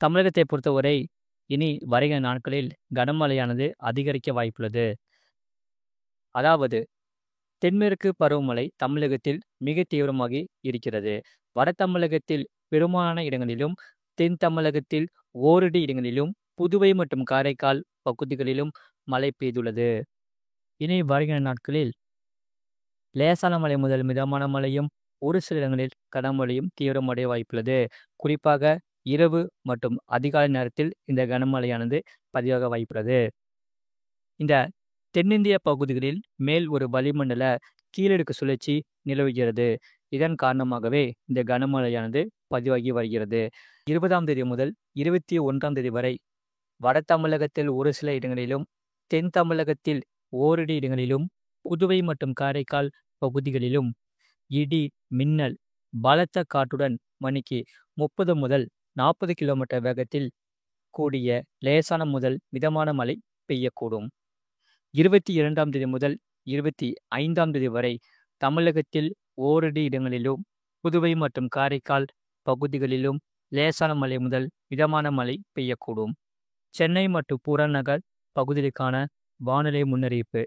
தமிழகத்தை பொறுத்தவரை இனி வருகிற நாட்களில் கனமழையானது அதிகரிக்க வாய்ப்புள்ளது. அதாவது தென்மேற்கு பருவமழை தமிழகத்தில் மிக தீவிரமாகி இருக்கிறது. வட தமிழகத்தில் பெரும்பாலான இடங்களிலும், தென் தமிழகத்தில் ஓரிரு இடங்களிலும், புதுவை மற்றும் காரைக்கால் பகுதிகளிலும் மழை பெய்துள்ளது. இனி வருகிற நாட்களில் லேசான மழை முதல் மிதமான மழையும், ஒரு சில இடங்களில் கனமழையும் தீவிரமடைய வாய்ப்புள்ளது. குறிப்பாக இரவு மற்றும் அதிகாலை நேரத்தில் இந்த கனமழையானது பதிவாக வாய்ப்புள்ளது. இந்த தென்னிந்திய பகுதிகளில் மேல் ஒரு வளிமண்டல கீழடுக்கு சுழற்சி நிலவுகிறது. இதன் காரணமாகவே இந்த கனமழையானது பதிவாகி வருகிறது. 20ஆம் தேதி முதல் 21ஆம் தேதி வரை வட தமிழகத்தில் ஒரு சில இடங்களிலும், தென் தமிழகத்தில் ஓரிரு இடங்களிலும், புதுவை மற்றும் காரைக்கால் பகுதிகளிலும் இடி, மின்னல், பலத்த காற்றுடன் மணிக்கு 30 முதல் 40 கிலோமீட்டர் வேகத்தில் கூடிய லேசான முதல் மிதமான மழை பெய்யக்கூடும். 22ஆம் தேதி முதல் 25ஆம் தேதி வரை தமிழகத்தில் ஓரிரு இடங்களிலும், புதுவை மற்றும் காரைக்கால் பகுதிகளிலும் லேசான மழை முதல் மிதமான மழை பெய்யக்கூடும். சென்னை மற்றும் புறநகர் பகுதிகளுக்கான வானிலை முன்னறிவிப்பு.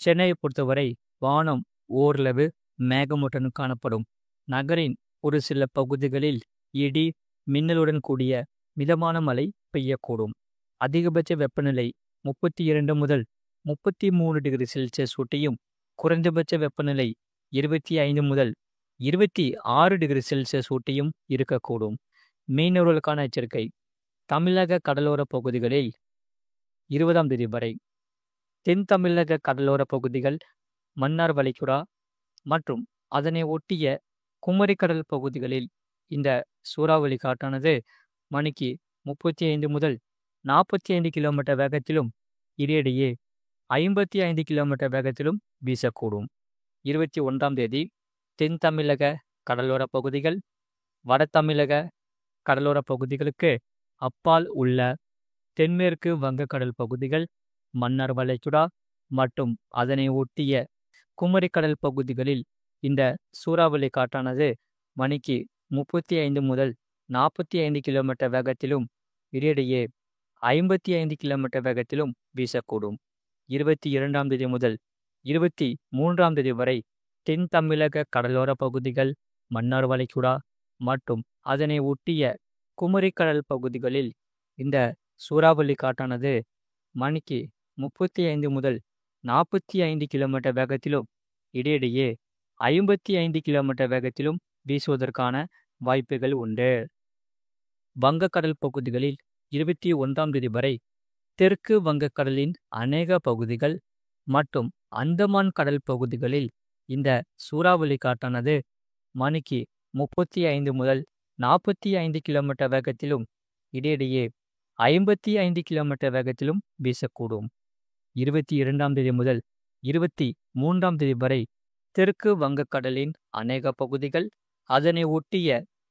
சென்னையை பொறுத்தவரை வானம் ஓரளவு மேகமூட்டத்துடன் காணப்படும். நகரின் ஒரு சில பகுதிகளில் இடி, மின்னலுடன் கூடிய மிதமான மழை பெய்யக்கூடும். அதிகபட்ச வெப்பநிலை 32 முதல் 33 டிகிரி செல்சியஸ் ஒட்டியும், குறைந்தபட்ச வெப்பநிலை 25 முதல் 26 டிகிரி செல்சியஸ் ஒட்டியும் இருக்கக்கூடும். மீனவர்களுக்கான எச்சரிக்கை. தமிழக கடலோர பகுதிகளில் 20ஆம் தேதி வரை தென் தமிழக கடலோர பகுதிகள், மன்னார் வளைகுடா மற்றும் அதனை ஒட்டிய குமரிக்கடல் பகுதிகளில் இந்த சூறாவளி காற்றானது மணிக்கு 35 முதல் 45 கிலோமீட்டர் வேகத்திலும், இடையிடையே 55 கிலோமீட்டர் வேகத்திலும் வீசக்கூடும். 21ஆம் தேதி தென் தமிழக கடலோர பகுதிகள், வட தமிழக கடலோர பகுதிகளுக்கு அப்பால் உள்ள தென்மேற்கு வங்கக்கடல் பகுதிகள், மன்னார் வளைகுடா மற்றும் அதனை ஒட்டிய குமரிக்கடல் பகுதிகளில் இந்த சூறாவளி காற்றானது மணிக்கு 35 முதல் 45 கிலோமீட்டர் வேகத்திலும், இடையிடையே 55 கிலோமீட்டர் வேகத்திலும் வீசக்கூடும். 22ஆம் தேதி முதல் 23ஆம் தேதி வரை தென் தமிழக கடலோர பகுதிகள், மன்னார் வளைகுடா மற்றும் அதனை ஒட்டிய குமரிக்கடல் பகுதிகளில் இந்த சூறாவளி காற்றானது மணிக்கு 35 முதல் 45 கிலோமீட்டர் வேகத்திலும், இடையிடையே 55 கிலோமீட்டர் வேகத்திலும் வீசுவதற்கான வாய்ப்புகள் உண்டு. வங்கக்கடல் பகுதிகளில் 21ஆம் தேதி வரை தெற்கு வங்கக்கடலின் அநேக பகுதிகள் மற்றும் அந்தமான் கடல் பகுதிகளில் இந்த சூறாவளி காற்றானது மணிக்கு 35 முதல் 45 கிலோமீட்டர் வேகத்திலும், இடையிடையே 55 கிலோமீட்டர் வேகத்திலும் வீசக்கூடும். 22ஆம் தேதி முதல் 23ஆம் தேதி வரை தெற்கு வங்கக்கடலின் அநேக பகுதிகள், அதனை ஒட்டிய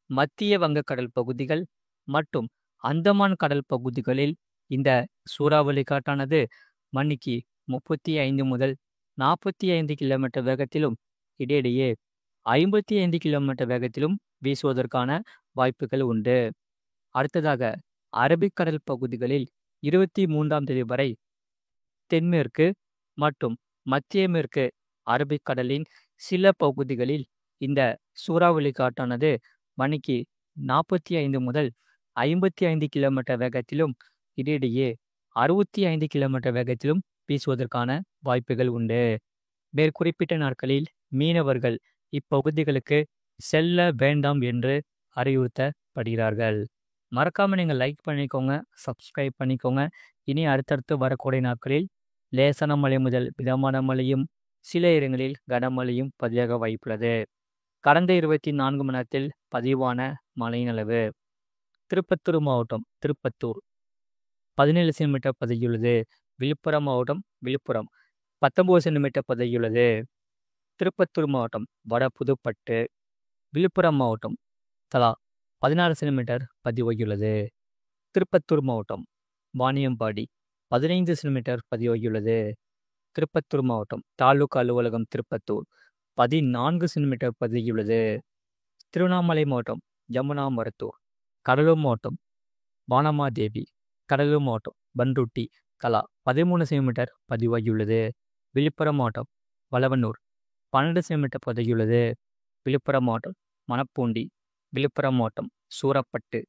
மத்திய வங்கக்கடல் பகுதிகள் மற்றும் அந்தமான் கடல் பகுதிகளில் இந்த சூறாவளி காற்றானது மணிக்கு 35 முதல் 45 கிலோமீட்டர் வேகத்திலும், இடையிடையே 55 கிலோமீட்டர் வேகத்திலும் வீசுவதற்கான வாய்ப்புகள் உண்டு. அடுத்ததாக அரபிக்கடல் பகுதிகளில் 23ஆம் தேதி வரை தென்மேற்கு மற்றும் மத்திய மேற்கு அரபிக்கடலின் சில பகுதிகளில் இந்த சூறாவளி காற்றானது மணிக்கு 45 முதல் 55 கிலோமீட்டர் வேகத்திலும், இடையிடையே 65 கிலோமீட்டர் வேகத்திலும் வீசுவதற்கான வாய்ப்புகள் உண்டு. மேற்குறிப்பிட்ட நாட்களில் மீனவர்கள் இப்பகுதிகளுக்கு செல்ல வேண்டாம் என்று அறிவுறுத்தப்படுகிறார்கள். மறக்காம நீங்கள் லைக் பண்ணிக்கோங்க, சப்ஸ்கிரைப் பண்ணிக்கோங்க. இனி அடுத்தடுத்து வரக்கூடிய நாட்களில் லேசான மழை முதல் மிதமான மழையும், சில இடங்களில் கனமழையும் பதிவாக வாய்ப்புள்ளது. கடந்த 24 மணி நேரத்தில் பதிவான மழையின் அளவு. திருப்பத்தூர் மாவட்டம் திருப்பத்தூர் 17 சென்டிமீட்டர் பதியுள்ளது. விழுப்புரம் மாவட்டம் விழுப்புரம் 19 சென்டிமீட்டர் பதியுள்ளது. திருப்பத்தூர் மாவட்டம் வட புதுப்பட்டு, விழுப்புரம் மாவட்டம் தலா 16 சென்டிமீட்டர் பதிவாகியுள்ளது. திருப்பத்தூர் மாவட்டம் வாணியம்பாடி 15 சென்டிமீட்டர் பதிவாகியுள்ளது. திருப்பத்தூர் மாவட்டம் தாலுகா அலுவலகம் திருப்பத்தூர் 14 சென்டிமீட்டர் பதிவாகியுள்ளது. திருவண்ணாமலை மாவட்டம் யமுனா மருத்தூர், கடலூர் மாவட்டம் வானமாதேவி, கடலூர் மாவட்டம் பண்ருட்டி தலா 13 சென்டிமீட்டர் பதிவாகியுள்ளது. விழுப்புரம் மாவட்டம் வளவனூர் 12 சென்டிமீட்டர் பதிவாகியுள்ளது. விழுப்புரம் மாவட்டம் மணப்பூண்டி, விழுப்புரம் மாவட்டம் சூரப்பட்டு,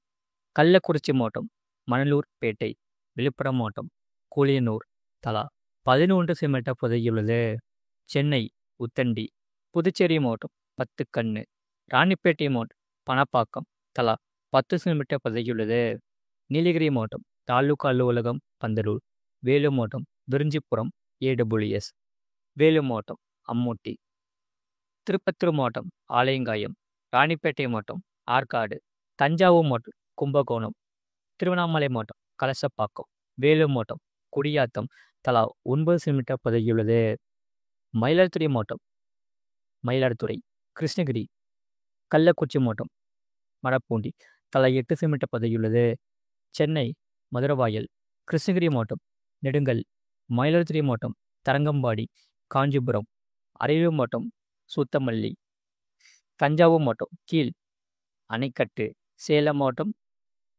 கள்ளக்குறிச்சி மாவட்டம் மணலூர்பேட்டை, விழுப்புரம் மாவட்டம் கூலியனூர் தலா 11 சென்டிமீட்டர் பதிவாகியுள்ளது. சென்னை உத்தண்டி, புதுச்சேரி மாவட்டம் பத்துக்கண்ணு, ராணிப்பேட்டை மாவட்டம் பணப்பாக்கம் தலா 10 சென்டிமீட்டர் பதிவாகியுள்ளது. நீலகிரி மாவட்டம் தாலுகா அலுவலகம் பந்தலூர், வேலூர் மாவட்டம் விரிஞ்சிபுரம் AWS, வேலூர் மாவட்டம் அம்மூட்டி, திருப்பத்தூர் மாவட்டம் ஆலயங்காயம், ராணிப்பேட்டை மாவட்டம் ஆற்காடு, தஞ்சாவூர் மாவட்டம் கும்பகோணம், திருவண்ணாமலை மாவட்டம் கலசப்பாக்கம், வேலூர் மாவட்டம் குடியாத்தம் தலா 9 சென்டிமீட்டர் பதிவாகியுள்ளது. மயிலாடுதுறை மாவட்டம் மயிலாடுதுறை, கிருஷ்ணகிரி, கள்ளக்குறிச்சி மாவட்டம் மணப்பூண்டி தலா 8 சென்டிமீட்டர் பதிவாகியுள்ளது. சென்னை மதுரவாயல், கிருஷ்ணகிரி மாவட்டம் நெடுங்கல், மயிலாடுதுறை மாவட்டம் தரங்கம்பாடி, காஞ்சிபுரம், அரியலூர் மாவட்டம் சுத்தமல்லி, தஞ்சாவூர் மாவட்டம் கீழ் அணைக்கட்டு, சேலம் மாவட்டம்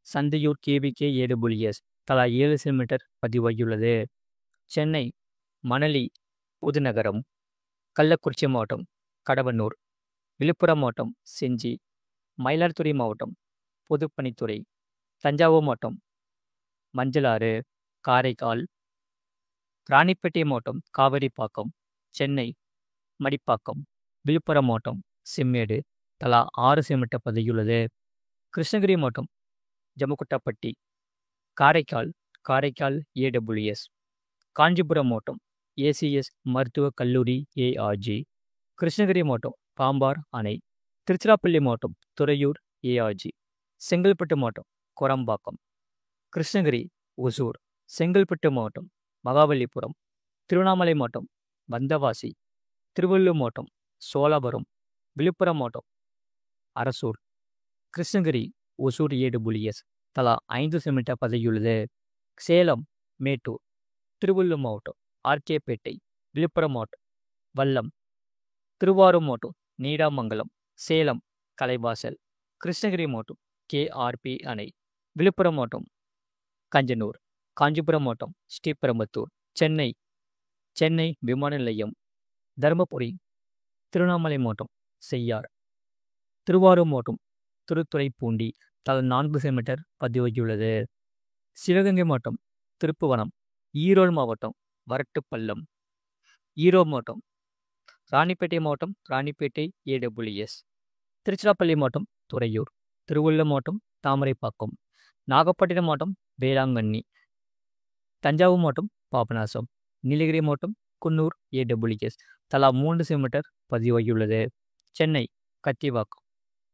சந்தியூர் KBK AWS தலா 7 சென்டிமீட்டர் பதிவாகியுள்ளது. சென்னை மணலி, புதுநகரம், கள்ளக்குறிச்சி மாவட்டம் கடவனூர், விழுப்புரம் மாவட்டம் செஞ்சி, மயிலாடுதுறை மாவட்டம் பொதுப்பணித்துறை, தஞ்சாவூர் மாவட்டம் மஞ்சளாறு, காரைக்கால், ராணிப்பேட்டை மாவட்டம் காவேரிப்பாக்கம், சென்னை மடிப்பாக்கம், விழுப்புரம் மாவட்டம் செம்மேடு தலா 6 சென்டிமீட்டர் பதிவாகியுள்ளது. கிருஷ்ணகிரி மாவட்டம் ஜமுக்குட்டப்பட்டி, காரைக்கால் AWS, காஞ்சிபுரம் மாவட்டம் ACS மருத்துவக் கல்லூரி ARG, கிருஷ்ணகிரி மாவட்டம் பாம்பார் அணை, திருச்சிராப்பள்ளி மாவட்டம் துறையூர் ARG, செங்கல்பட்டு மாவட்டம் கொரம்பாக்கம், கிருஷ்ணகிரி ஒசூர், செங்கல்பட்டு மாவட்டம் மகாபலிபுரம், திருவண்ணாமலை மாவட்டம் வந்தவாசி, திருவள்ளூர் மாவட்டம் சோழாபுரம், விழுப்புரம் மாவட்டம் அரசூர், கிருஷ்ணகிரி ஒசூர் AWS தலா 5 சென்டிமீட்டர் பதிவாகியுள்ளது. சேலம் மேட்டூர், திருவள்ளூர் மாவட்டம் RKபேட்டை, விழுப்புரம் மாவட்டம் வல்லம், திருவாரூர் மாவட்டம் நீடாமங்கலம், சேலம் கலைவாசல், கிருஷ்ணகிரி மாவட்டம் KRP அணை, விழுப்புரம் மாவட்டம் கஞ்சனூர், காஞ்சிபுரம் மாவட்டம் ஸ்ரீபெரும்புதூர், சென்னை விமான நிலையம், தருமபுரி, திருவண்ணாமலை மாவட்டம் செய்யார், திருவாரூர் மாவட்டம் திருத்துறைப்பூண்டி தலா 4 சென்டிமீட்டர் பதிவாகியுள்ளது. சிவகங்கை மாவட்டம் திருப்புவனம், ஈரோடு மாவட்டம் வரட்டுப்பள்ளம், ஈரோடு மாவட்டம் ராணிப்பேட்டை மாவட்டம் ராணிப்பேட்டை AWS, திருச்சிராப்பள்ளி மாவட்டம் துறையூர், திருவள்ளூர் மாவட்டம் தாமரைப்பாக்கம், நாகப்பட்டினம் மாவட்டம் வேளாங்கண்ணி, தஞ்சாவூர் மாவட்டம் பாபநாசம், நீலகிரி மாவட்டம் குன்னூர் AWS தலா 3 சென்டிமீட்டர் பதிவாகியுள்ளது. சென்னை கத்திவாக்கம்,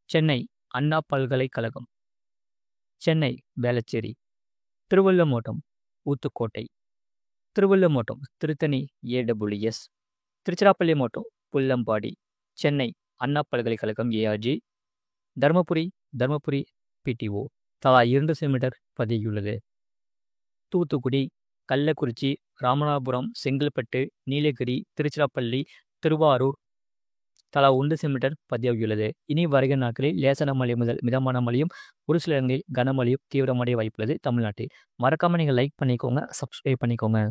சென்னை அண்ணா பல்கலைக்கழகம், சென்னை வேளச்சேரி, திருவள்ளூர் மாவட்டம் ஊத்துக்கோட்டை, திருவள்ளூர் மாவட்டம் திருத்தணி AWS, திருச்சிராப்பள்ளி மாவட்டம் புல்லம்பாடி, சென்னை அண்ணா பல்கலைக்கழகம் ARG, தருமபுரி PTO தலா 2 சென்டிமீட்டர் பதிவாகியுள்ளது. தூத்துக்குடி, கள்ளக்குறிச்சி, ராமநாதபுரம், செங்கல்பட்டு, நீலகிரி, திருச்சிராப்பள்ளி, திருவாரூர் தலா 1 சென்டிமீட்டர் பதிவாகியுள்ளது. இனி வருகிற நாட்களில் லேசான மழை முதல் மிதமான மழையும், ஒரு சில இடங்களில் கனமழையும் தீவிரமடைய வாய்ப்புள்ளது தமிழ்நாட்டில். மறக்காம நீங்கள் லைக் பண்ணிக்கோங்க, சப்ஸ்கிரைப் பண்ணிக்கோங்க.